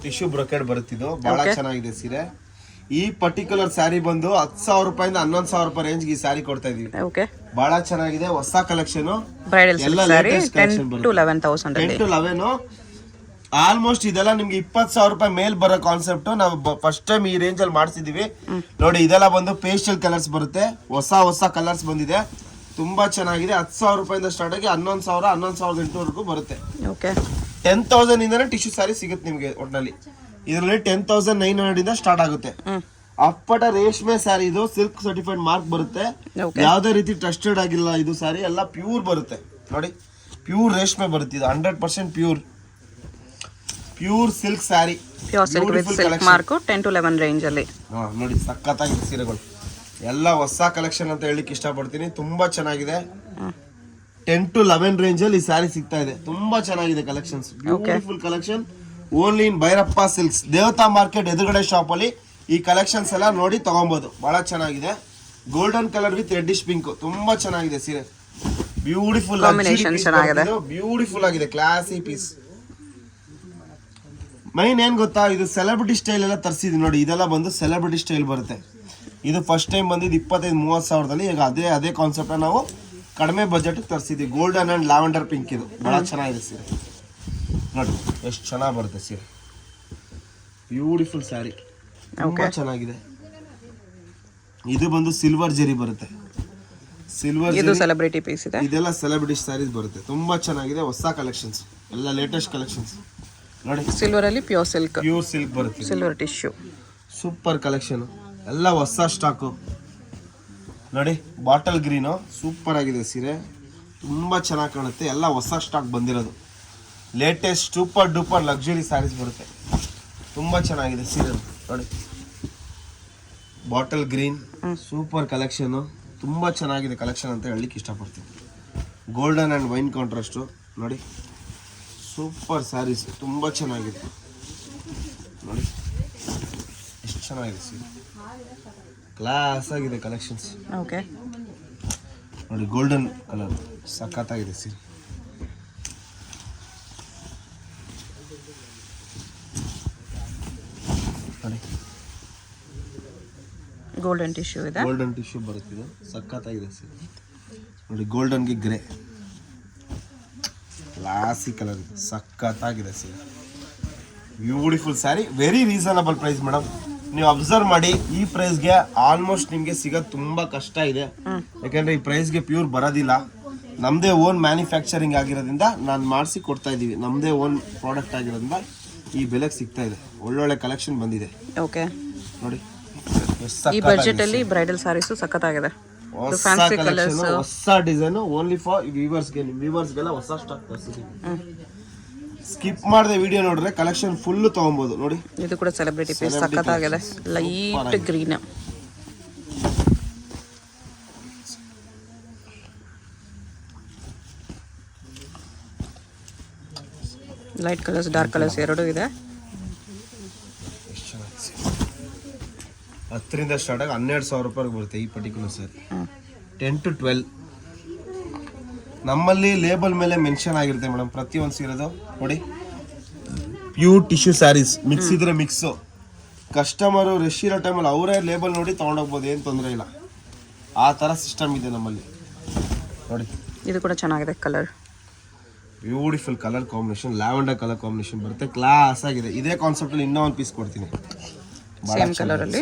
Tissue brocade ಬರುತ್ತಿದ್ದು ಬಹಳ ಚೆನ್ನಾಗಿದೆ ಸೀರೆ. ಈ ಪರ್ಟಿಕ್ಯುಲರ್ ಸ್ಯಾರಿ ಬಂದು 10,000 ರೂಪಾಯಿಂದ 11,000 ರೂಪಾಯಿ ರೇಂಜ್ ಈ ಸ್ಯಾರಿ ಕೊಡ್ತಾ ಇದೀವಿ. ಬಹಳ ಚೆನ್ನಾಗಿದೆ, ಹೊಸ ಕಲೆಕ್ಷನ್, ಎಲ್ಲ ಲೇಟೆಸ್ಟ್ ಕಲೆಕ್ಷನ್ ಬರುತ್ತೆ. 10 to 11 ಆಲ್ಮೋಸ್ಟ್ ಇದೆಲ್ಲ ನಿಮ್ಗೆ 20,000 ರೂಪಾಯಿ ಮೇಲ್ ಬರೋ ಕಾನ್ಸೆಪ್ಟ್. ನಾವು ಫಸ್ಟ್ ಟೈಮ್ ಈ ರೇಂಜ್ ಅಲ್ಲಿ ಮಾಡ್ಸಿದೀವಿ ನೋಡಿ. ಇದೆಲ್ಲ ಬಂದು ಪೇಸ್ಟಲ್ ಕಲರ್ಸ್ ಬರುತ್ತೆ, ಹೊಸ ಕಲರ್ಸ್ ಬಂದಿದೆ, ತುಂಬಾ ಚೆನ್ನಾಗಿದೆ. 10,000 ರೂಪಾಯಿಂದ ಸ್ಟಾರ್ಟ್ ಆಗಿ 11,000 11,800 ಬರುತ್ತೆ. 10,000 ಇಂದಾನೆ ಟಿಶ್ಯೂ ಸ್ಯಾರಿ ಸಿಗುತ್ತೆ ನಿಮ್ಗೆ. ಒಟ್ನಲ್ಲಿ ಇದರಲ್ಲಿ 10,900 ಇಂದ ಸ್ಟಾರ್ಟ್ ಆಗುತ್ತೆ. ಅಪ್ಪಟ ರೇಷ್ಮೆ ಸ್ಯಾರಿ ಇದು, ಸಿಲ್ಕ್ ಸರ್ಟಿಫೈಡ್ ಮಾರ್ಕ್ ಬರುತ್ತೆ, ಯಾವ್ದೇ ರೀತಿ ಟ್ರಸ್ಟೆಡ್ ಆಗಿಲ್ಲ ಇದು ಸ್ಯಾರಿ, ಎಲ್ಲ ಪ್ಯೂರ್ ಬರುತ್ತೆ ನೋಡಿ. ಪ್ಯೂರ್ ರೇಷ್ಮೆ ಬರುತ್ತೆ ಇದು, 100% pure silk sari, mark 10 to 11 range ಅಲ್ಲಿ ನೋಡಿ. ಸಖತ್ತಾಗಿದೆ ಸೀರೆಗಳು, ಎಲ್ಲ ಹೊಸ ಕಲೆಕ್ಷನ್ ಅಂತ ಹೇಳಿಕ್ ಇಷ್ಟಪಡ್ತೀನಿ. ತುಂಬಾ ಚೆನ್ನಾಗಿದೆ. 10 to 11 ರೇಂಜ್ ಅಲ್ಲಿ ಈ ಸ್ಯಾರಿ ಸಿಗ್ತಾ ಇದೆ. ತುಂಬಾ ಚೆನ್ನಾಗಿದೆ collections, beautiful collection. Only in Bhairappa silks, ದೇವತಾ ಮಾರ್ಕೆಟ್ ಎದುರುಗಡೆ ಶಾಪ್ ಅಲ್ಲಿ ಈ ಕಲೆಕ್ಷನ್ಸ್ ಎಲ್ಲ ನೋಡಿ ತಗೊಬಹುದು. ಬಹಳ ಚೆನ್ನಾಗಿದೆ. Golden colour with reddish pink, ತುಂಬಾ ಚೆನ್ನಾಗಿದೆ ಸೀರೆ. ಬ್ಯೂಟಿಫುಲ್ ಬ್ಯೂಟಿಫುಲ್ ಆಗಿದೆ, ಕ್ಲಾಸಿ ಪೀಸ್. ಮೈನ್ ಏನ್ ಗೊತ್ತಾ, ಇದು ಸೆಲೆಬ್ರಿಟಿ ಸ್ಟೈಲ್ ಎಲ್ಲ ತರಿಸಿದ್ವಿ ನೋಡಿ. ಇದೆಲ್ಲ ಬಂದು ಸೆಲೆಬ್ರಿಟಿ ಸ್ಟೈಲ್ ಬರುತ್ತೆ. ಇದು ಫಸ್ಟ್ ಟೈಮ್ ಬಂದಿದ್ದು 25-30 ಸಾವಿರದಲ್ಲಿ. ಈಗ ಅದೇ ಕಾನ್ಸೆಪ್ಟ್ ನಾವು ಕಡಿಮೆ ಬಜೆಟ್ ತರಿಸಿದ್ವಿ. ಗೋಲ್ಡನ್ ಅಂಡ್ ಲ್ಯಾವೆಂಡರ್ ಪಿಂಕ್, ಇದು ಬಹಳ ಚೆನ್ನಾಗಿದೆ ಸೀರೆ ನೋಡಿ, ಎಷ್ಟು ಚೆನ್ನಾಗಿ ಬರುತ್ತೆ ಸೀರೆ. ಬ್ಯೂಟಿಫುಲ್ ಸ್ಯಾರಿ, ತುಂಬಾ ಚೆನ್ನಾಗಿದೆ. ಇದು ಬಂದು ಸಿಲ್ವರ್ ಜರಿ ಬರುತ್ತೆ, ಸಿಲ್ವರ್ ಸೆಲೆಬ್ರಿಟಿ ಪೀಸ್ ಇದೆ. ಇದೆಲ್ಲ ಸೆಲೆಬ್ರಿಟಿ ಸ್ಯಾರೀಸ್ ಬರುತ್ತೆ, ತುಂಬಾ ಚೆನ್ನಾಗಿದೆ. ಹೊಸ ಕಲೆಕ್ಷನ್ಸ್, ಎಲ್ಲ ಲೇಟೆಸ್ಟ್ ಕಲೆಕ್ಷನ್ಸ್ ನೋಡಿ. ಸಿಲ್ವರ್ ಅಲ್ಲಿ ಪ್ಯೂರ್ ಸಿಲ್ಕ್ ಬರುತ್ತೆ, ಸಿಲ್ವರ್ ಟಿಶ್ಯೂ, ಸೂಪರ್ ಕಲೆಕ್ಷನ್, ಎಲ್ಲ ಹೊಸ ಸ್ಟಾಕು ನೋಡಿ. ಬಾಟಲ್ ಗ್ರೀನು ಸೂಪರ್ ಆಗಿದೆ ಸೀರೆ, ತುಂಬಾ ಚೆನ್ನಾಗಿ ಕಾಣುತ್ತೆ. ಎಲ್ಲ ಹೊಸ ಸ್ಟಾಕ್ ಬಂದಿರೋದು, latest super duper luxury sarees ಬರುತ್ತೆ. ತುಂಬಾ ಚೆನ್ನಾಗಿದೆ ಸೀರೆ ನೋಡಿ. ಬಾಟಲ್ ಗ್ರೀನ್ ಸೂಪರ್ ಕಲೆಕ್ಷನ್, ತುಂಬಾ ಚೆನ್ನಾಗಿದೆ ಕಲೆಕ್ಷನ್ ಅಂತ ಹೇಳಲಿಕ್ಕೆ ಇಷ್ಟಪಡ್ತೀನಿ. ಗೋಲ್ಡನ್ ಅಂಡ್ ವೈನ್ ಕಾಂಟ್ರಾಸ್ಟು ನೋಡಿ, ಸೂಪರ್ ಸ್ಯಾರೀಸ್, ತುಂಬಾ ಚೆನ್ನಾಗಿದೆ ನೋಡಿ. ಎಷ್ಟು ಚೆನ್ನಾಗಿದೆ ಸೀರೆ, ಕ್ಲಾಸ್ ಆಗಿದೆ ಕಲೆಕ್ಷನ್ಸ್ ನೋಡಿ. ಗೋಲ್ಡನ್ ಕಲರ್ ಸಖತ್ತಾಗಿದೆ ಸೀರೆ ನೋಡಿ. ಗೋಲ್ಡನ್ ಟಿಶ್ಯೂ ಇದೆ, ಗೋಲ್ಡನ್ ಟಿಶ್ಯೂ ಬರುತ್ತಿದೆ, ಸಖತ್ತಾಗಿದೆ ಸೀರೆ ನೋಡಿ. ಗೋಲ್ಡನ್ಗೆ ಗ್ರೇ ಕ್ಲಾಸಿ ಕಲರ್, ಸಖತ್ತಾಗಿದೆ ಸೀರೆ. Beautiful saree, very reasonable price madam. ನೀವು ಅಬ್ಸರ್ವ್ ಮಾಡಿ, ಈ ಪ್ರೈಸ್ಗೆ ಆಲ್ಮೋಸ್ಟ್ ನಿಮಗೆ ಸಿಗೋದು ತುಂಬಾ ಕಷ್ಟ ಇದೆ. ಯಾಕಂದ್ರೆ ಈ ಪ್ರೈಸ್ಗೆ ಪ್ಯೂರ್ ಬರೋದಿಲ್ಲ. ನಮ್ದೇ ಓನ್ ಮ್ಯಾನುಫ್ಯಾಕ್ಚರಿಂಗ್ ಆಗಿರೋದ್ರಿಂದ ನಾನು ಮಾಡಿಸಿ ಕೊಡ್ತಾ ಇದೀವಿ. ನಮ್ದೇ ಓನ್ ಪ್ರಾಡಕ್ಟ್ ಆಗಿರೋದ್ರಿಂದ ಈ ಬೆಲೆಗೆ ಸಿಗ್ತಾ ಇದೆ. ಒಳ್ಳೊಳ್ಳೆ ಕಲೆಕ್ಷನ್ ಬಂದಿದೆ ನೋಡಿ. ಈ ಬಜೆಟ್ ಅಲ್ಲಿ ಬ್ರೈಡಲ್ ಸಾರೀಸ್ ಸಖತ್ತಾಗಿದೆ. ಹೊಸ ಡಿಸೈನ್, ಓನ್ಲಿ ಫಾರ್ ವ್ಯೂವರ್ಸ್ಗೆ, ನಿಮ್ಮ ವ್ಯೂವರ್ಸ್ಗೆಲ್ಲ ಹೊಸ ಸ್ಟಾಕ್ ತರಿಸಿದ್ದೀವಿ. ಸ್ಕಿಪ್ ಮಾಡದೆ ವಿಡಿಯೋ ನೋಡಿದ್ರೆ ಕಲೆಕ್ಷನ್ ಫುಲ್ ತಗೊಬಹುದು ನೋಡಿ. ಇದು ಕೂಡ ಸೆಲೆಬ್ರಿಟಿ ಪೀಸ್, ಸಖತ್ತಾಗಿದೆ. Light green, light colours, dark colours ಎರಡು ಇದೆ. 10ರಿಂದ ಸ್ಟಾರ್ಟ್ ಆಗಿ 12,000 ರೂಪಾಯಿಗೆ ಬರುತ್ತೆ ಈ ಪರ್ಟಿಕ್ಯುಲರ್ ಸ್ಯಾರಿ. 10 to 12 ನಮ್ಮಲ್ಲಿ ಲೇಬಲ್ ಮೇಲೆ ಮೆನ್ಷನ್ ಆಗಿರುತ್ತೆ ಮೇಡಮ್ ಪ್ರತಿಯೊಂದು ಸೀರೆದು ನೋಡಿ. ಪ್ಯೂರ್ ಟಿಶ್ಯೂ ಸ್ಯಾರೀಸ್, ಮಿಕ್ಸ್ ಇದ್ರೆ ಮಿಕ್ಸು. ಕಸ್ಟಮರು ರಶ್ ಇರೋ ಟೈಮಲ್ಲಿ ಅವರೇ ಲೇಬಲ್ ನೋಡಿ ತೊಗೊಂಡೋಗ್ಬೋದು, ಏನು ತೊಂದರೆ ಇಲ್ಲ. ಆ ಥರ ಸಿಸ್ಟಮ್ ಇದೆ ನಮ್ಮಲ್ಲಿ ನೋಡಿ. ಇದು ಕೂಡ ಚೆನ್ನಾಗಿದೆ colour, beautiful colour combination, lavender colour combination ಬರುತ್ತೆ, ಕ್ಲಾಸ್ ಆಗಿದೆ. ಇದೇ ಕಾನ್ಸೆಪ್ಟಲ್ಲಿ ಇನ್ನೂ ಒಂದು ಪೀಸ್ ಕೊಡ್ತೀನಿ, ಸೇಮ್ ಕಲರ್ ಅಲ್ಲಿ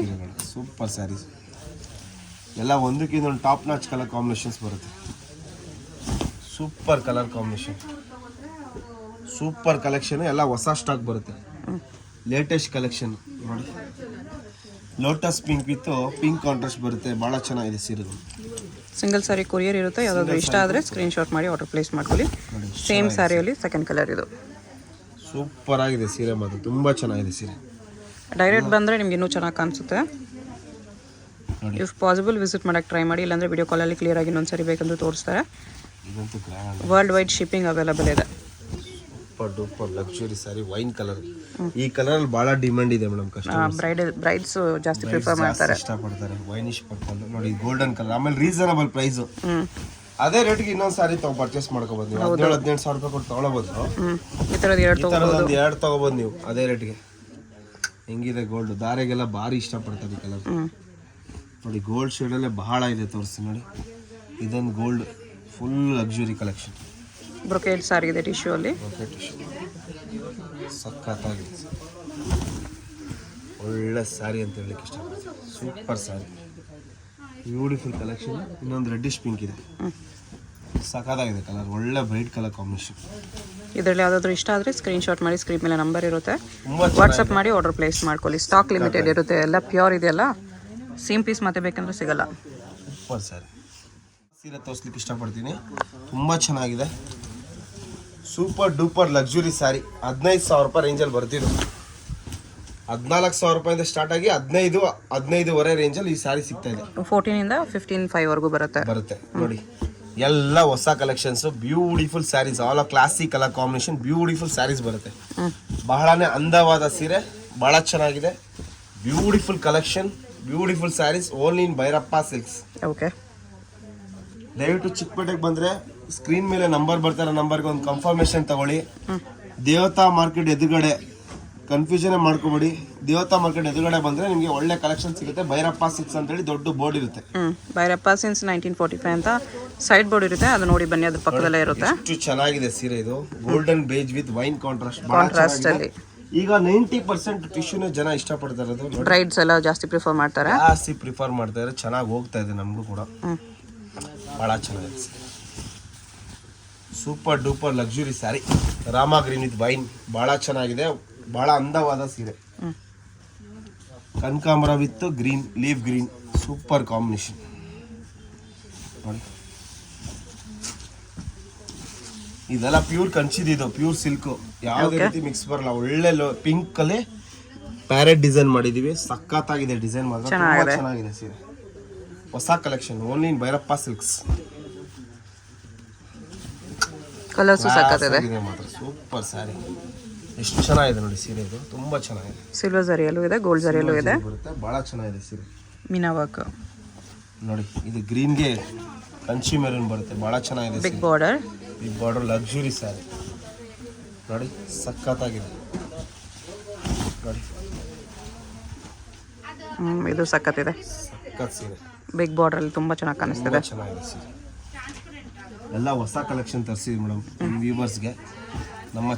ಸೂಪರ್ ಸ್ಯಾರೀಸ್. ಎಲ್ಲ ಒಂದಕ್ಕಿಂತ ಒಂದು ಟಾಪ್ ನಾಚ್ ಕಲರ್ ಕಾಂಬಿನೇಷನ್ಸ್ ಬರುತ್ತೆ. Super colour combination, super collection, ಎಲ್ಲ ಹೊಸ ಸ್ಟಾಕ್ ಬರುತ್ತೆ, ಲೇಟೆಸ್ಟ್ ಕಲೆಕ್ಷನ್ ನೋಡಿ. Lotus pink with pink contrast ಬರುತ್ತೆ, ಭಾಳ ಚೆನ್ನಾಗಿದೆ ಸೀರೆಗಳು. ಸಿಂಗಲ್ ಸಾರಿ ಕೊರಿಯರ್ ಇರುತ್ತೆ, ಯಾವ್ದಾದ್ರು ಇಷ್ಟ ಆದರೆ ಸ್ಕ್ರೀನ್ ಶಾಟ್ ಮಾಡಿ ಆರ್ಡರ್ ಪ್ಲೇಸ್ ಮಾಡ್ಕೊಳ್ಳಿ. ಸೇಮ್ ಸ್ಯಾರಿಯಲ್ಲಿ ಸೆಕೆಂಡ್ ಕಲರ್ ಇದು. ಸೂಪರ್ ಆಗಿದೆ ಸೀರೆ, ಮಾತ್ರ ತುಂಬ ಚೆನ್ನಾಗಿದೆ ಸೀರೆ. ಡೈರೆಕ್ಟ್ ಬಂದರೆ ನಿಮ್ಗೆ ಇನ್ನೂ ಚೆನ್ನಾಗಿ ಕಾಣಿಸುತ್ತೆ. ಇಫ್ ಪಾಸಿಬಲ್ ವಿಸಿಟ್ ಮಾಡೋಕ್ಕೆ ಟ್ರೈ ಮಾಡಿ, ಇಲ್ಲಾಂದರೆ ವಿಡಿಯೋ ಕಾಲಲ್ಲಿ ಕ್ಲಿಯರ್ ಆಗಿ ಇನ್ನೊಂದು ಸರಿ ಬೇಕಂದ್ರೆ ತೋರಿಸ್ತಾರೆ. ವರ್ಲ್ಡ್ ವೈಡ್ ಶಿಪ್ಪಿಂಗ್ ಅವೈಲೇಬಲ್ ಇದೆ. Super duper luxury saree, wine colour. ಈ ಕಲರ್ ಅಲ್ಲಿ ಬಹಳ ಡಿಮ್ಯಾಂಡ್ ಇದೆ ಮೇಡಮ್. ಬ್ರೈಡ್ಸ್ ಜಾಸ್ತಿ ಪ್ರಿಫರ್ ಮಾಡ್ತಾರೆ, ಇಷ್ಟಪಡ್ತಾರೆ. ವೈನಿಶ್ ಪರ್ಪಲ್ ನೋಡಿ, ಗೋಲ್ಡನ್ ಕಲರ್. ಆಮೇಲೆ ರೀಸನಬಲ್ ಪ್ರೈಸ್, ಅದೇ ರೇಟ್ಗೆ ಇನ್ನೊಂದು ಸಾರಿ ಪರ್ಚೇಸ್ ಮಾಡ್ಕೋಬೋದು ನೀವು. 17-18 ಸಾವಿರ ರೂಪಾಯಿ ಕೊಟ್ಟು ತೊಗೊಳಬೋದು. ಈ ಥರದ್ದು ಒಂದು ಎರಡು ತೊಗೋಬೋದು ನೀವು ಅದೇ ರೇಟ್ಗೆ. ಹೆಂಗಿದೆ ಗೋಲ್ಡ್, ದಾರೆಗೆಲ್ಲ ಭಾರಿ ಇಷ್ಟಪಡ್ತಾರೆ ಈ ಕಲರ್ ನೋಡಿ. ಗೋಲ್ಡ್ ಶೇಡಲ್ಲೇ ಬಹಳ ಇದೆ, ತೋರಿಸ್ತೀನಿ ನೋಡಿ. ಇದೊಂದು gold full luxury collection. Brocade sari ಇದೆ ಟಿಶ್ಯೂ ಅಲ್ಲಿ. ಸಖತ್ತಾಗಿದೆ, ಒಳ್ಳೆ ಸ್ಯಾರಿ ಅಂತ ಹೇಳಲಿಕ್ಕೆ ಇಷ್ಟಪಡ್ತೀನಿ. Super sari, beautiful collection. ಇನ್ನೊಂದು ರೆಡ್ಡಿಶ್ ಪಿಂಕ್ ಇದೆ, ಸಖತ್ತಾಗಿದೆ ಕಲರ್, ಒಳ್ಳೆ ಬ್ರೈಟ್ ಕಲರ್ ಕಾಂಬಿನೇಷನ್. ಇದರಲ್ಲಿ ಯಾವುದಾದ್ರೂ ಇಷ್ಟ ಆದರೆ ಸ್ಕ್ರೀನ್ಶಾಟ್ ಮಾಡಿ, ಸ್ಕ್ರೀನ್ ಮೇಲೆ ನಂಬರ್ ಇರುತ್ತೆ, ವಾಟ್ಸಪ್ ಮಾಡಿ ಆರ್ಡರ್ ಪ್ಲೇಸ್ ಮಾಡ್ಕೊಳ್ಳಿ. ಸ್ಟಾಕ್ ಲಿಮಿಟೆಡ್ ಇರುತ್ತೆ, ಎಲ್ಲ ಪ್ಯೂರ್ ಇದೆಯಲ್ಲ, ಸೇಮ್ ಪೀಸ್ ಮತ್ತೆ ಬೇಕಂದ್ರೆ ಸಿಗಲ್ಲ. ಸೂಪರ್ ಸ್ಯಾರಿ. ಸೀರೆ ತೋರಿಸ್ಲಿಕ್ಕೆ ಇಷ್ಟಪಡ್ತೀನಿ, ತುಂಬ ಚೆನ್ನಾಗಿದೆ. Super duper luxury sari. 15,000 ರೂಪಾಯಿ ರೇಂಜಲ್ಲಿ ಬರ್ತಿದ್ದು. 14,000 ರೂಪಾಯಿಂದ ಸ್ಟಾರ್ಟ್ ಆಗಿ 15-15.5 ರೇಂಜಲ್ಲಿ ಈ ಸ್ಯಾರಿ ಸಿಗ್ತಾ ಇದೆ. 14 ಇಂದ 15.5 ವರೆಗೂ ಬರುತ್ತೆ ನೋಡಿ. ಎಲ್ಲ ಹೊಸ collections, beautiful sarees, all classic colour combination, beautiful sarees ಬರುತ್ತೆ. ಬಹಳನೇ ಅಂದವಾದ ಸೀರೆ, ಬಹಳ ಚೆನ್ನಾಗಿದೆ. Beautiful collection, beautiful sarees, only in Bhairappa silks. Okay, ದಯವಿಟ್ಟು ಚಿಕ್ಕಪೇಟೆಗೆ ಬಂದರೆ ಸ್ಕ್ರೀನ್ ಮೇಲೆ ನಂಬರ್ ಬರ್ತಾರೆ, ನಂಬರ್ಗೆ ಒಂದು ಕನ್ಫರ್ಮೇಷನ್ ತಗೊಳ್ಳಿ. ದೇವತಾ ಮಾರ್ಕೆಟ್ ಎದುರುಗಡೆ, ಕನ್ಫ್ಯೂಷನ್ ಮಾಡ್ಕೋಬೇಡಿ. ದೇವತಾ ಮಾರ್ಕೆಟ್ ಎದುರುಗಡೆ ಬಂದರೆ ನಿಮಗೆ ಒಳ್ಳೆ ಕಲೆಕ್ಷನ್ ಸಿಗುತ್ತೆ. ಭೈರಪ್ಪ ಸಿಲ್ಕ್ಸ್ ಅಂತೇಳಿ ದೊಡ್ಡ ಬೋರ್ಡ್ ಇರುತ್ತೆ. ಭೈರಪ್ಪ ಸಿನ್ಸ್ 1945 ಅಂತ ಸೈಡ್ ಬೋರ್ಡ್ ಇರುತ್ತೆ, ಅದು ನೋಡಿ ಬನ್ನಿ, ಅದ್ರ ಪಕ್ಕದಲ್ಲೇ ಇರುತ್ತೆ. ಎಷ್ಟು ಚೆನ್ನಾಗಿದೆ ಸೀರೆ ಇದು, golden beige with wine contrast ಅಲ್ಲಿ. ಈಗ 90% ಟಿಶ್ಯೂನ ಜನ ಇಷ್ಟಪಡ್ತಾ ಇರೋದು. ಬ್ರೈಡ್ಸ್ ಎಲ್ಲ ಜಾಸ್ತಿ ಪ್ರಿಫರ್ ಮಾಡ್ತಾರೆ, ಚೆನ್ನಾಗಿ ಹೋಗ್ತಾ ಇದೆ ನಮಗೂ ಕೂಡ. ಬಹಳ ಚೆನ್ನಾಗಿದೆ, super duper luxury saree. Rama green with wine, ಬಹಳ ಚೆನ್ನಾಗಿದೆ, ಬಹಳ ಅಂದವಾದ ಸೀರೆ. ಕನಕಾಂಬರ with green, leaf green, super combination ನೋಡಿ. ಇದೆಲ್ಲ ಪ್ಯೂರ್ ಕಂಚಿದಿದು, ಪ್ಯೂರ್ ಸಿಲ್ಕ್, ಯಾವುದೇ ರೀತಿ ಮಿಕ್ಸ್ ಬರಲ್ಲ. ಒಳ್ಳೆ ಪಿಂಕ್ ಅಲ್ಲಿ ಪ್ಯಾರೆಟ್ ಡಿಸೈನ್ ಮಾಡಿದೀವಿ, ಸಖತ್ತಾಗಿದೆ ಡಿಸೈನ್ ಮಾತ್ರ, ತುಂಬಾ ಚೆನ್ನಾಗಿದೆ ಸೀರೆ. ಹೊಸ collection, only in Bhairappa Silks. Colours ಸಖತ್ತಿದೆ ಮಾತ್ರ, ಸೂಪರ್ ಸ್ಯಾರಿ. ಎಷ್ಟು ಚೆನ್ನಾಗಿದೆ ನೋಡಿ ಸೀರೆ, ಇದು ತುಂಬಾ ಚೆನ್ನಾಗಿದೆ. ಸಿಲ್ವರ್ ಜರಿಯಲ್ಲೂ ಇದೆ, ಗೋಲ್ಡ್ ಜರಿಯಲ್ಲೂ ಇದೆ, ಬರುತ್ತೆ. ಬಹಳ ಚೆನ್ನಾಗಿದೆ ಸೀರೆ. ಮೀನಾ ವರ್ಕ್ ನೋಡಿ, ಇದು ಗ್ರೀನ್ಗೆ ಕಂಚಿ ಮೆರೂನ್ ಬರುತ್ತೆ, ಬಹಳ ಚೆನ್ನಾಗಿದೆ. ಬಿಗ್ ಬಾರ್ಡರ್ ಲಕ್ಸುರಿ ಸ್ಯಾರಿ ನೋಡಿ, ಸಖತ್ತಾಗಿದೆ ನೋಡಿ. ಇದು ಸಖತ್ತಿದೆ, ಸಖತ್ ಸೀರೆ. ಬಿಗ್ ಬಾರ್ಡರ್ ಅಲ್ಲಿ ತುಂಬಾ ಚೆನ್ನಾಗಿ ಕಾಣಿಸ್ತಿದೆ. ಚೆನ್ನಾಗಿದೆ ಸೀರೆ. ಎಲ್ಲ ಹೊಸ ಕಲೆಕ್ಷನ್ ತರಿಸಿದ್ವಿ ಮೇಡಮ್ ನಿಮ್ಮ ವ್ಯೂವರ್ಸ್ಗೆ. ನಿಮ್ಮ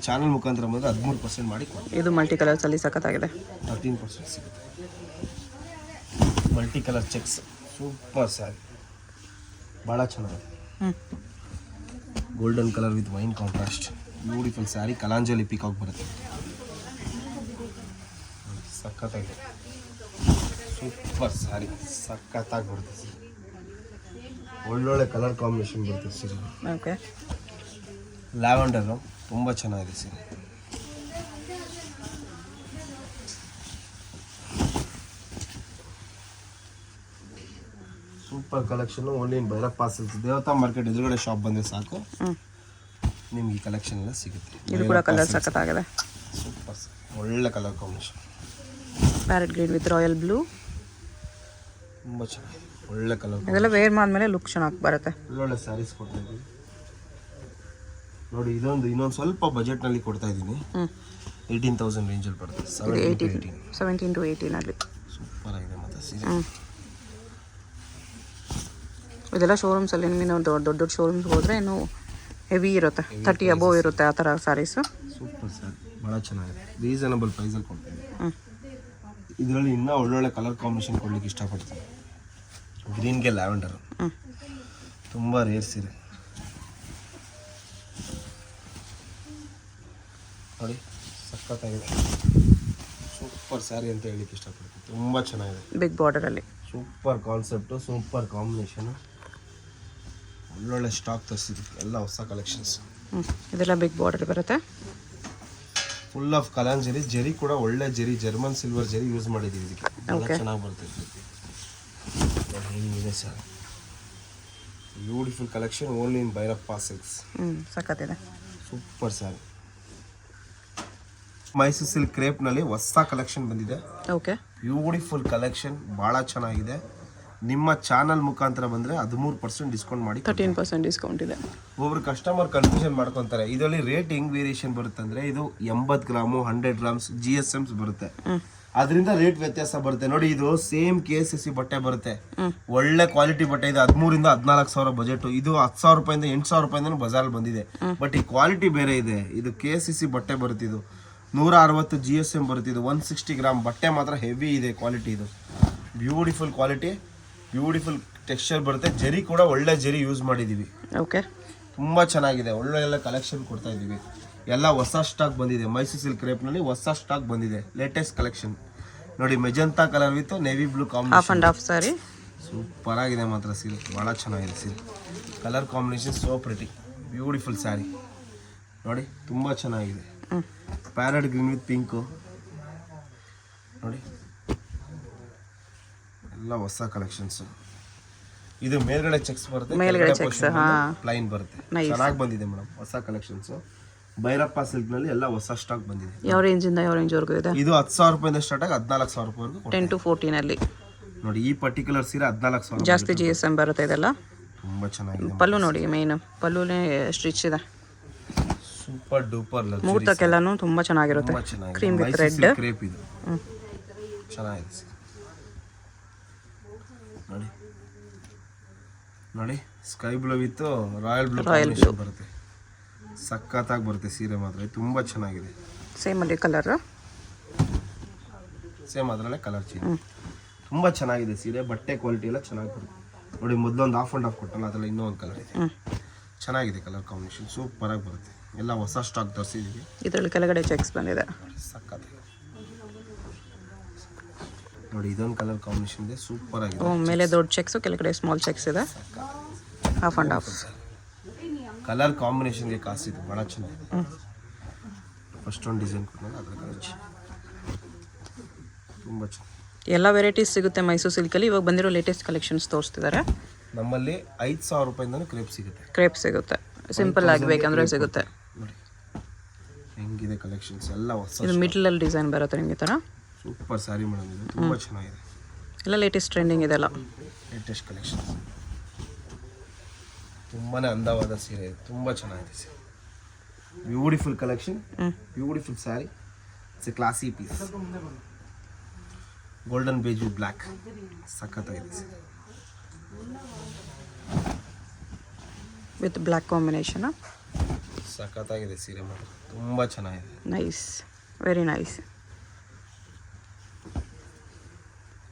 ಚಾನಲ್ ಮುಖಾಂತರ ಬಂದರೆ 13% ಮಾಡಿ ಕೊಡಿ. ಇದು ಮಲ್ಟಿ ಕಲರ್ಸ್ ಅಲ್ಲಿ ಸಖತ್ತಾಗಿದೆ, 13% ಸಿಗುತ್ತೆ. Multi colour checks, super saree, ಭಾಳ ಚೆನ್ನಾಗಿದೆ. Golden colour with wine contrast, beautiful saree. Kalanjali peacock ಬರುತ್ತೆ, ಸಖತ್ತಾಗಿದೆ. ಸೂಪರ್ ಸ್ಯಾರಿ, ಸಖತ್ತಾಗಿ ಬರುತ್ತೆ ಸೀರೆ. ಒಳ್ಳೊಳ್ಳೆ ಕಲರ್ ಕಾಂಬಿನೇಷನ್ ಬರುತ್ತೆ ಸೀರೆ. ಓಕೆ, ಲ್ಯಾವೆಂಡರು ತುಂಬ ಚೆನ್ನಾಗಿದೆ ಸೀರೆ. Super collection, only in Bhairappa silks. ದೇವತಾ ಮಾರ್ಕೆಟ್ ಎದುರುಗಡೆ ಶಾಪ್ ಬಂದರೆ ಸಾಕು, ನಿಮ್ಗೆ ಈ ಕಲೆಕ್ಷನ್ ಎಲ್ಲ ಸಿಗುತ್ತೆ. ಇದು ಕೂಡ ಕಲರ್ ಸಖತ್ತಾಗಿದೆ, ಸೂಪರ್, ಒಳ್ಳೆ colour combination. Parrot green with royal blue, ತುಂಬ ಚೆನ್ನಾಗಿದೆ, ಒಳ್ಳೆ ಕಲರ್. ಇದೆಲ್ಲ ವೇರ್ ಮಾಡಿದ್ಮೇಲೆ ಲುಕ್ ಚೆನ್ನಾಗಿ ಬರುತ್ತೆ. ಒಳ್ಳೊಳ್ಳೆ ಸ್ಯಾರೀಸ್ ಕೊಡ್ತಾ ಇದ್ದೀವಿ ನೋಡಿ. ಇನ್ನೊಂದು ಸ್ವಲ್ಪ ಬಜೆಟ್ನಲ್ಲಿ ಕೊಡ್ತಾ ಇದ್ದೀನಿ. 18,000 ರೇಂಜಲ್ಲಿ ಬರುತ್ತೆ, 17 to 18 ಅಲ್ಲಿ. ಸೂಪರ್ ಆಗಿದೆ ಮತ್ತೆ ಸೀರೆ. ಇದೆಲ್ಲ ಶೋರೂಮ್ಸಲ್ಲಿ ನೀವು ದೊಡ್ಡ ಶೋರೂಮ್ಸ್ ಹೋದರೆ ಇನ್ನೂ ಹೆವಿ ಇರುತ್ತೆ, 30 ಅಬೋವ್ ಇರುತ್ತೆ ಆ ಥರ ಸ್ಯಾರೀಸು. ಸೂಪರ್ ಸ್ಯಾರಿ, ಭಾಳ ಚೆನ್ನಾಗಿದೆ, ರೀಸನಬಲ್ ಪ್ರೈಸಲ್ಲಿ ಕೊಡ್ತೀನಿ. ಇದರಲ್ಲಿ ಇನ್ನೂ ಒಳ್ಳೊಳ್ಳೆ ಕಲರ್ ಕಾಂಬಿನೇಷನ್ ಕೊಡ್ಲಿಕ್ಕೆ ಇಷ್ಟಪಡ್ತೀನಿ. ಗ್ರೀನ್ಗೆ ಲ್ಯಾವೆಂಡರು ತುಂಬ ರೇರ್ ಸೀರೆ ನೋಡಿ, ಸಖತ್ತಾಗಿದೆ. ಸೂಪರ್ ಸ್ಯಾರಿ ಅಂತ ಹೇಳಲಿಕ್ಕೆ ಇಷ್ಟಪಡ್ತೀನಿ, ತುಂಬ ಚೆನ್ನಾಗಿದೆ. ಬಿಗ್ ಬಾರ್ಡರಲ್ಲಿ ಸೂಪರ್ ಕಾನ್ಸೆಪ್ಟು, ಸೂಪರ್ ಕಾಂಬಿನೇಷನು, ಒಳ್ಳೊಳ್ಳೆ ಸ್ಟಾಕ್ ತರಿಸಿದ್ವಿ, ಎಲ್ಲ ಹೊಸ ಕಲೆಕ್ಷನ್ಸ್. ಇದೆಲ್ಲ ಬಿಗ್ ಬಾರ್ಡರ್ ಬರುತ್ತೆ, ಫುಲ್ ಆಫ್ ಕಲಾಂಜರಿ. ಜರಿ ಕೂಡ ಒಳ್ಳೆ ಜರಿ, ಜರ್ಮನ್ ಸಿಲ್ವರ್ ಜರಿ ಯೂಸ್ ಮಾಡಿದ್ದೀವಿ ಇದಕ್ಕೆ, ಚೆನ್ನಾಗಿ ಬರ್ತೈತೆ. ಏನಿದೆ sir, beautiful collection, only in Bhairappa Silks. ಸಖತ್ತಿದೆ, ಸೂಪರ್ ಸ್ಯಾರಿ. ಮೈಸೂರು ಸಿಲ್ಕ್ ಕ್ರೇಪ್ನಲ್ಲಿ ಹೊಸ ಕಲೆಕ್ಷನ್ ಬಂದಿದೆ. ಓಕೆ, ಬ್ಯೂಟಿಫುಲ್ ಕಲೆಕ್ಷನ್, ಭಾಳ ಚೆನ್ನಾಗಿದೆ. ನಿಮ್ಮ ಚಾನಲ್ ಮುಖಾಂತರ ಬಂದರೆ 13% ಡಿಸ್ಕೌಂಟ್ ಮಾಡಿ 13% ಡಿಸ್ಕೌಂಟ್ ಇದೆ. ಒಬ್ಬರು ಕಸ್ಟಮರ್ ಕನ್ಫ್ಯೂಷನ್ ಮಾಡ್ಕೊತಾರೆ. ಇದರಲ್ಲಿ ರೇಟ್ ಹೆಂಗ್ ವೇರಿಯೇಷನ್ ಬರುತ್ತೆ ಅಂದರೆ ಇದು 80 ಗ್ರಾಮು 100 ಗ್ರಾಮ್ಸ್ GSMs ಬರುತ್ತೆ, ಅದರಿಂದ ರೇಟ್ ವ್ಯತ್ಯಾಸ ಬರುತ್ತೆ. ನೋಡಿ ಇದು ಸೇಮ್ KCC ಬಟ್ಟೆ ಬರುತ್ತೆ, ಒಳ್ಳೆ ಕ್ವಾಲಿಟಿ ಬಟ್ಟೆ ಇದೆ. 13,000 ಇಂದ 14,000 ಬಜೆಟ್. ಇದು 10,000 ರೂಪಾಯಿಂದ 8,000 ರೂಪಾಯಿಂದ ಬಜಾರಲ್ಲಿ ಬಂದಿದೆ. ಬಟ್ ಈ ಕ್ವಾಲಿಟಿ ಬೇರೆ ಇದೆ. ಇದು KCC ಬಟ್ಟೆ ಬರುತ್ತೆ, ಇದು 160 GSM ಬರುತ್ತೆ. ಇದು 160 ಗ್ರಾಮ್ ಬಟ್ಟೆ ಮಾತ್ರ ಹೆವಿ ಇದೆ ಕ್ವಾಲಿಟಿ. ಇದು ಬ್ಯೂಟಿಫುಲ್ ಕ್ವಾಲಿಟಿ, ಬ್ಯೂಟಿಫುಲ್ ಟೆಕ್ಸ್ಚರ್ ಬರುತ್ತೆ. ಜರಿ ಕೂಡ ಒಳ್ಳೆ ಜರಿ ಯೂಸ್ ಮಾಡಿದ್ದೀವಿ. ಓಕೆ, ತುಂಬ ಚೆನ್ನಾಗಿದೆ. ಒಳ್ಳೆ ಕಲೆಕ್ಷನ್ ಕೊಡ್ತಾ ಇದ್ದೀವಿ. ಎಲ್ಲ ಹೊಸ ಸ್ಟಾಕ್ ಬಂದಿದೆ. ಮೈಸೂರು ಸಿಲ್ಕ್ ಕ್ರೇಪ್ನಲ್ಲಿ ಹೊಸ ಸ್ಟಾಕ್ ಬಂದಿದೆ, ಲೇಟೆಸ್ಟ್ ಕಲೆಕ್ಷನ್. ನೋಡಿ magenta colour with navy blue combination, half and half saree. Super ಆಗಿದೆ ಮಾತ್ರ ಸೀರೆ, ಭಾಳ ಚೆನ್ನಾಗಿದೆ ಸೀರೆ. Colour combination so pretty, beautiful saree. ನೋಡಿ ತುಂಬ ಚೆನ್ನಾಗಿದೆ. Parrot green with pink. ನೋಡಿ ಎಲ್ಲ ಹೊಸ ಕಲೆಕ್ಷನ್ಸು. ಇದು ಮೇಲ್ಗಡೆ ಚೆಕ್ಸ್ ಬರುತ್ತೆ, ಮೇಲ್ಗಡೆ ಚೆಕ್ಸ್ ಪ್ಲೈನ್ ಬರುತ್ತೆ. ಚೆನ್ನಾಗಿ ಬಂದಿದೆ ಮೇಡಮ್ ಹೊಸ ಕಲೆಕ್ಷನ್ಸು. ಭೈರಪ್ಪ ಸಿಲ್ಕ್ನಲ್ಲಿ ಎಲ್ಲ ಹೊಸ ಸ್ಟಾಕ್ ಬಂದಿದೆ. ಯಾವ ರೇಂಜಿಂದ ಯಾವ ರೇಂಜ್ವರೆಗೂ ಇದೆ? ಇದು 10,000 ರೂಪಾಯಿಂದ ಸ್ಟಾರ್ಟ್ ಆಗಿ 14,000 ರೂಪಾಯಿವರೆಗೂ. 10 to 14 ಅಲ್ಲಿ. ನೋಡಿ ಈ ಪರ್ಟಿಕ್ಯುಲರ್ ಸೀರೆ 14,000 ಜಾಸ್ತಿ GSM ಬರುತ್ತೆ ಇದೆಲ್ಲ. ತುಂಬ ಚೆನ್ನಾಗಿದೆ. ಪಲ್ಲು ನೋಡಿ, ಮೇನ್ ಪಲ್ಲುನೇ ಸ್ಟಿಚ್ ಇದೆ. Super duper luxury. ಮುಹೂರ್ತಕ್ಕೆಲ್ಲನೂ ತುಂಬ ಚೆನ್ನಾಗಿರುತ್ತೆ. ಕ್ರೀಮ್ ವಿತ್ ರೆಡ್ ಕ್ರೇಪ್ ಇದು ಚೆನ್ನಾಗಿದೆ ಸೀರೆ. ನೋಡಿ ನೋಡಿ sky blue with royal blue combination ಬರುತ್ತೆ. ಸಖತ್ತಾಗಿ ಬರುತ್ತೆ ಸೀರೆ ಮಾತ್ರ, ತುಂಬ ಚೆನ್ನಾಗಿದೆ. ಸೇಮ್ ಅಲ್ಲಿ ಕಲರ್, ಸೇಮ್ ಅದರಲ್ಲೇ ಕಲರ್ ಚೇಂಜ್. ತುಂಬ ಚೆನ್ನಾಗಿದೆ ಸೀರೆ. ಬಟ್ಟೆ ಕ್ವಾಲಿಟಿ ಎಲ್ಲ ಚೆನ್ನಾಗಿ ಬರುತ್ತೆ. ನೋಡಿ ಮೊದಲೊಂದು ಹಾಫ್ ಆ್ಯಂಡ್ ಹಾಫ್ ಕೊಟ್ಟಲ್ಲ, ಅದರಲ್ಲಿ ಇನ್ನೂ ಒಂದು ಕಲರ್ ಇದೆ. ಚೆನ್ನಾಗಿದೆ ಕಲರ್ ಕಾಂಬಿನೇಷನ್, ಸೂಪರಾಗಿ ಬರುತ್ತೆ. ಎಲ್ಲ ಹೊಸ ಸ್ಟಾಕ್ ತರಿಸಿದ್ದೀವಿ. ಇದರಲ್ಲಿ ಕೆಳಗಡೆ ಚೆಕ್ಸ್ ಬಂದಿದೆ, ಸಖತ್ತಾಗಿ. ನೋಡಿ ಇದೊಂದು ಕಲರ್ ಕಾಂಬಿನೇಷನ್ ಇದೆ, ಸೂಪರ್ ಆಗಿದೆ. ಮೇಲೆ ದೊಡ್ಡ ಚೆಕ್ಸ್, ಕೆಳಗಡೆ ಸ್ಮಾಲ್ ಚೆಕ್ಸ್ ಇದೆ, ಹಾಫ್ ಅಂಡ್ ಹಾಫ್. ಕಲರ್ ಕಾಂಬಿನೇಷನ್ಗೆ ಕಾಸಿದೆ, ಭಾಳ ಚೆನ್ನಾಗಿದೆ. ಫಸ್ಟ್ ಒಂದು ಡಿಸೈನ್ ಕೊಟ್ಟರೆ ಅದರ ಕಲರ್ ತುಂಬ ಚೆನ್ನಾಗಿ. ಎಲ್ಲ ವೆರೈಟೀಸ್ ಸಿಗುತ್ತೆ ಮೈಸೂರು ಸಿಲ್ಕಲ್ಲಿ. ಇವಾಗ ಬಂದಿರೋ ಲೇಟೆಸ್ಟ್ ಕಲೆಕ್ಷನ್ಸ್ ತೋರಿಸ್ತಿದ್ದಾರೆ. ನಮ್ಮಲ್ಲಿ 5,000 ರೂಪಾಯಿಂದನೂ ಕ್ರೇಪ್ ಸಿಗುತ್ತೆ. ಕ್ರೇಪ್ ಸಿಗುತ್ತೆ, ಸಿಂಪಲ್ ಆಗಿ ಬೇಕಂದ್ರೆ ಸಿಗುತ್ತೆ. ನೋಡಿ ಹೆಂಗಿದೆ ಕಲೆಕ್ಷನ್ಸ್ ಎಲ್ಲ ಹೊಸ. ಇದು ಮಿಡ್ಲಲ್ಲಿ ಡಿಸೈನ್ ಬರುತ್ತೆ ನಿಮಗೆ ಥರ. ಸೂಪರ್ ಸ್ಯಾರಿ ಮೇಡಮ್, ಇದು ತುಂಬ ಚೆನ್ನಾಗಿದೆ. ಎಲ್ಲ ಲೇಟೆಸ್ಟ್ ಟ್ರೆಂಡಿಂಗ್ ಇದೆಲ್ಲ, ಲೇಟೆಸ್ಟ್ ಕಲೆಕ್ಷನ್. ತುಂಬಾ ಅಂದವಾದ ಸೀರೆ, ತುಂಬ ಚೆನ್ನಾಗಿದೆ ಸೀರೆ. Beautiful collection, beautiful saree. It's a classy piece. Golden beige with black, ಸಖತ್ತಾಗಿದೆ ಸೀರೆ. ವಿತ್ ಬ್ಲ್ಯಾಕ್ ಕಾಂಬಿನೇಷನ್, ಸಖತ್ತಾಗಿದೆ ಸೀರೆ ಮಾತ್ರ, ತುಂಬ ಚೆನ್ನಾಗಿದೆ. Nice, very nice.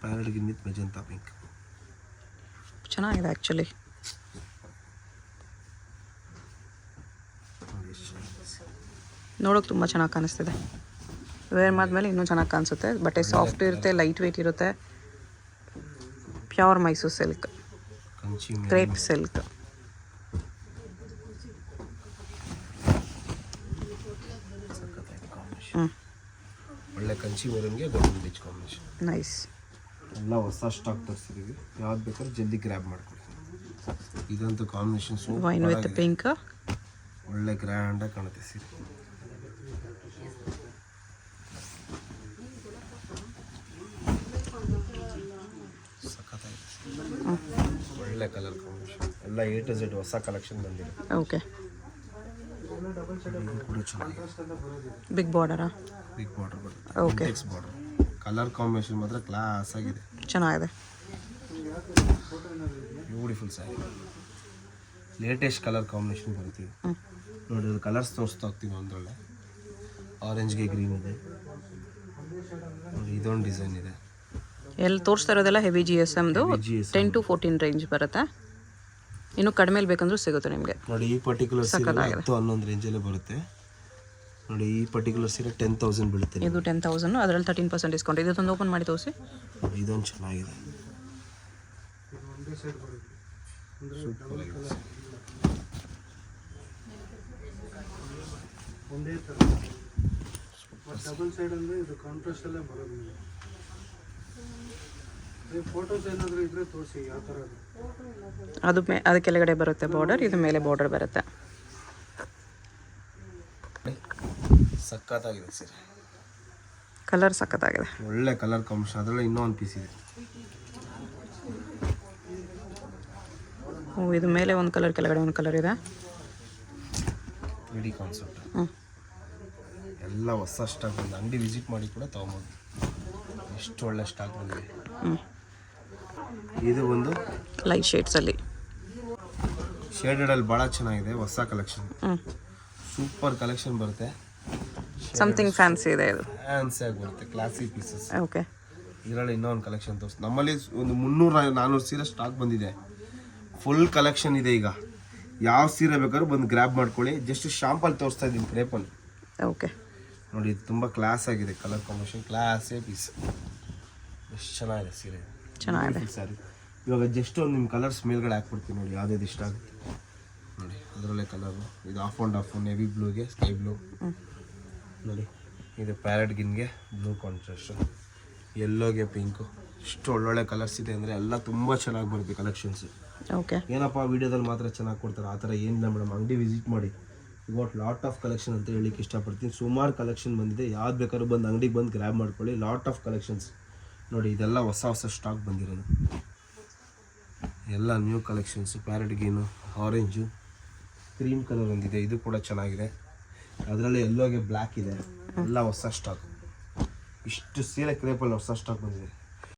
Parrot green with magenta pink, ಚೆನ್ನಾಗಿದೆ ಆ್ಯಕ್ಚುಲಿ. ನೋಡೋಕೆ ತುಂಬ ಚೆನ್ನಾಗಿ ಕಾಣಿಸ್ತಿದೆ. ವೇರ್ ಮಾಡಿದ್ಮೇಲೆ ಇನ್ನೂ ಚೆನ್ನಾಗಿ ಕಾಣಿಸುತ್ತೆ. ಬಟ್ಟೆ ಸಾಫ್ಟ್ ಇರುತ್ತೆ, ಲೈಟ್ ವೇಟ್ ಇರುತ್ತೆ. Pure Mysuru silk, crepe silk. ಒಳ್ಳೆ ಕಂಚಿ ಮೆರೂನ್ಗೆ ಗೋಲ್ಡನ್ ಬೀಚ್ ಕಾಂಬಿನೇಷನ್. ನೈಸ್. ಎಲ್ಲ ಹೊಸ ಸ್ಟಾಕ್ ತರಿಸಿದ್ದೀವಿ, ಯಾವ್ದು ಬೇಕಾದ್ರೆ ಜಲ್ದಿ ಗ್ರ್ಯಾಬ್ ಮಾಡ್ಕೊಳ್ಳಿ. ಇದಂತೂ ಕಾಂಬಿನೇಷನ್ ವೈನ್ ವಿತ್ ಪಿಂಕ್, ಒಳ್ಳೆ ಗ್ರ್ಯಾಂಡಾಗಿ ಕಾಣುತ್ತೆ ಸೀರೆ. ಒಳ್ಳೆ ಕಲರ್ ಕಾಂಬಿನೇಷನ್, ಎಲ್ಲ A to Z ಹೊಸ ಕಲೆಕ್ಷನ್ ಬಂದಿದೆ. ಓಕೆ, ಇದು ಕೂಡ ಚೆನ್ನಾಗಿದೆ. ಬಿಗ್ ಬಾರ್ಡರಾ? ಬಿಗ್ ಬಾರ್ಡರ್ ಬರುತ್ತೆ. Okay, border. ಕಲರ್ ಕಾಂಬಿನೇಷನ್ ಮಾತ್ರ ಕ್ಲಾಸ್ ಆಗಿದೆ, ಚೆನ್ನಾಗಿದೆ. Beautiful sari. Latest colour combination ಬರುತ್ತೆ. ನೋಡಿ ಅದು ಕಲರ್ಸ್ ತೋರಿಸ್ತಾ ಹೋಗ್ತೀವಿ. ಒಂದರಲ್ಲೇ ಆರೆಂಜ್ಗೆ ಗ್ರೀನ್ ಇದೆ. ನೋಡಿ ಇದೊಂದು ಡಿಸೈನ್ ಇದೆ. ಎಲ್ಲಿ ತೋರಿಸ್ತಾ ಇರೋದೆಲ್ಲ ಹೆವಿ GSMದು 10 to 14 ರೇಂಜ್ ಬರುತ್ತೆ. ಇನ್ನು ಕಡಿಮೆ ಬೇಕಂದ್ರೂ ಸಿಗುತ್ತೆ ನಿಮಗೆ. ನೋಡಿ ಈ ಪರ್ಟಿಕ್ಯುಲರ್ ಸೀರೆ 10-11 ರೇಂಜಲ್ಲೇ ಬರುತ್ತೆ. ನೋಡಿ ಈ ಪರ್ಟಿಕ್ಯುಲರ್ ಸೀರೆ 10,000 ಬೀಳುತ್ತೆ. ಇದು 10,000, ಅದರಲ್ಲಿ 13% ಡಿಸ್ಕೌಂಟ್. ಇದೊಂದು ಓಪನ್ ಮಾಡಿ ತೋರಿಸಿ. ಇದೊಂದು ಚೆನ್ನಾಗಿದೆ, ಸೂಪರ್ ಆಗಿದೆ. ಒಂದೇ ಥರ ಡಬಲ್ ಸೈಡ್ ಅಂದರೆ ಇದು ಕಾಂಟ್ರಾಸ್ಟ್ ಅಲ್ಲೇ ಬರೋದು. ಫೋಟೋಸ್ ಏನಾದರೂ ಇದ್ರೆ ತೋರಿಸಿ ಯಾವ ಥರ. ಅದು ಕೆಳಗಡೆ ಬರುತ್ತೆ ಬಾರ್ಡರ್, ಇದು ಮೇಲೆ ಬಾರ್ಡರ್ ಬರುತ್ತೆ. ಸಖತ್ತಾಗಿದೆ ಸೀರೆ, ಕಲರ್ ಸಖತ್ತಾಗಿದೆ, ಒಳ್ಳೆ ಕಲರ್ ಕಾಂಬಿನೇಷನ್. ಅದರಲ್ಲಿ ಇನ್ನೂ ಒಂದು ಪೀಸ್ ಇದೆ. ಓ ಇದು ಮೇಲೆ ಒಂದು ಕಲರ್ ಕೆಳಗಡೆ ಒಂದು ಕಲರ್ ಇದೆ. 3D concept. ಎಲ್ಲ ಹೊಸ ಸ್ಟಾಕ್ ಬಂದು ಅಂಗಡಿ ವಿಸಿಟ್ ಮಾಡಿ ಕೂಡ ತೊಗೊಬೋದು. ಎಷ್ಟು ಒಳ್ಳೆ ಸ್ಟಾಕ್ ಬಂದಿದೆ. ಇದು ಒಂದು ಲೈಟ್ ಶೇಡ್ಸಲ್ಲಿ ಶೇಡೆಡಲ್ಲಿ ಭಾಳ ಚೆನ್ನಾಗಿದೆ. ಹೊಸ ಕಲೆಕ್ಷನ್, ಸೂಪರ್ ಕಲೆಕ್ಷನ್ ಬರುತ್ತೆ. ಸಮಥಿಂಗ್ ಫ್ಯಾನ್ಸಿ ಇದೆ ಇದು. ಫ್ಯಾನ್ಸಿ ಆಗಿ ಬರುತ್ತೆ, ಕ್ಲಾಸಿಕ್ ಪೀಸಸ್. ಓಕೆ, ಇದರಲ್ಲಿ ಇನ್ನೊಂದು ಕಲೆಕ್ಷನ್ ತೋರಿಸ್. ನಮ್ಮಲ್ಲಿ ಒಂದು 300-400 ಸೀರೆ ಸ್ಟಾಕ್ ಬಂದಿದೆ. ಫುಲ್ ಕಲೆಕ್ಷನ್ ಇದೆ. ಈಗ ಯಾವ ಸೀರೆ ಬೇಕಾದ್ರೂ ಬಂದು ಗ್ರ್ಯಾಬ್ ಮಾಡ್ಕೊಳ್ಳಿ. ಜಸ್ಟ್ ಶಾಂಪಲ್ ತೋರಿಸ್ತಾ ಇದ್ದೀನಿ ಕ್ರೇಪಲ್ಲಿ. ಓಕೆ ನೋಡಿ, ಇದು ತುಂಬ ಕ್ಲಾಸ್ ಆಗಿದೆ. ಕಲರ್ ಕಾಂಬಿನೇಷನ್ ಕ್ಲಾಸೇ ಪೀಸ್. ಎಷ್ಟು ಚೆನ್ನಾಗಿದೆ ಸೀರೆ, ಚೆನ್ನಾಗಿದೆ ಸ್ಯಾರಿ. ಇವಾಗ ಜಸ್ಟ್ ಒಂದು ನಿಮ್ಮ ಕಲರ್ಸ್ ಮೇಲ್ಗಡೆ ಹಾಕ್ಬಿಡ್ತೀನಿ ನೋಡಿ, ಯಾವುದೇ ಇಷ್ಟ ಆಗುತ್ತೆ ನೋಡಿ. ಅದರಲ್ಲೇ ಕಲರು ಇದು ಆಫ್ ಆ್ಯಂಡ್ ಆಫ್, ನೆವಿ ಬ್ಲೂಗೆ ಸ್ಕೈ ಬ್ಲೂ ನೋಡಿ. ಇದು ಪ್ಯಾರೆಟ್ ಗಿನ್ಗೆ ಬ್ಲೂ ಕಾಂಟ್ರಾಸ್ಟ್, ಯೆಲ್ಲೋಗೆ ಪಿಂಕು. ಇಷ್ಟು ಒಳ್ಳೊಳ್ಳೆ ಕಲರ್ಸ್ ಇದೆ ಅಂದರೆ ಎಲ್ಲ ತುಂಬ ಚೆನ್ನಾಗಿ ಬರುತ್ತೆ ಕಲೆಕ್ಷನ್ಸ್. ಓಕೆ, ಏನಪ್ಪ ವೀಡಿಯೋದಲ್ಲಿ ಮಾತ್ರ ಚೆನ್ನಾಗಿ ಕೊಡ್ತಾರೆ ಆ ಥರ ಏನಿಲ್ಲ ಮೇಡಮ್. ಅಂಗಡಿ ವಿಸಿಟ್ ಮಾಡಿ. ಗಾಟ್ ಲಾಟ್ ಆಫ್ ಕಲೆಕ್ಷನ್ ಅಂತ ಹೇಳಲಿಕ್ಕೆ ಇಷ್ಟಪಡ್ತೀನಿ. ಸುಮಾರು ಕಲೆಕ್ಷನ್ ಬಂದಿದೆ. ಯಾವ್ದು ಬೇಕಾದ್ರೂ ಬಂದು ಅಂಗಡಿಗೆ ಬಂದು ಗ್ರ್ಯಾಬ್ ಮಾಡ್ಕೊಳ್ಳಿ. ಲಾಟ್ ಆಫ್ ಕಲೆಕ್ಷನ್ಸ್ ನೋಡಿ. ಇದೆಲ್ಲ ಹೊಸ ಹೊಸ ಸ್ಟಾಕ್ ಬಂದಿರೋದು, ಎಲ್ಲ new collections. Parrot green, orange, cream colour ಒಂದಿದೆ, ಇದು ಕೂಡ ಚೆನ್ನಾಗಿದೆ. ಅದರಲ್ಲಿ ಎಲ್ಲೋಗೆ ಬ್ಲ್ಯಾಕ್ ಇದೆ. ಎಲ್ಲ ಹೊಸ ಸ್ಟಾಕ್. ಇಷ್ಟು ಸೀರೆ ಕ್ರೇಪಲ್ಲಿ ಹೊಸ ಸ್ಟಾಕ್ ಬಂದಿದೆ.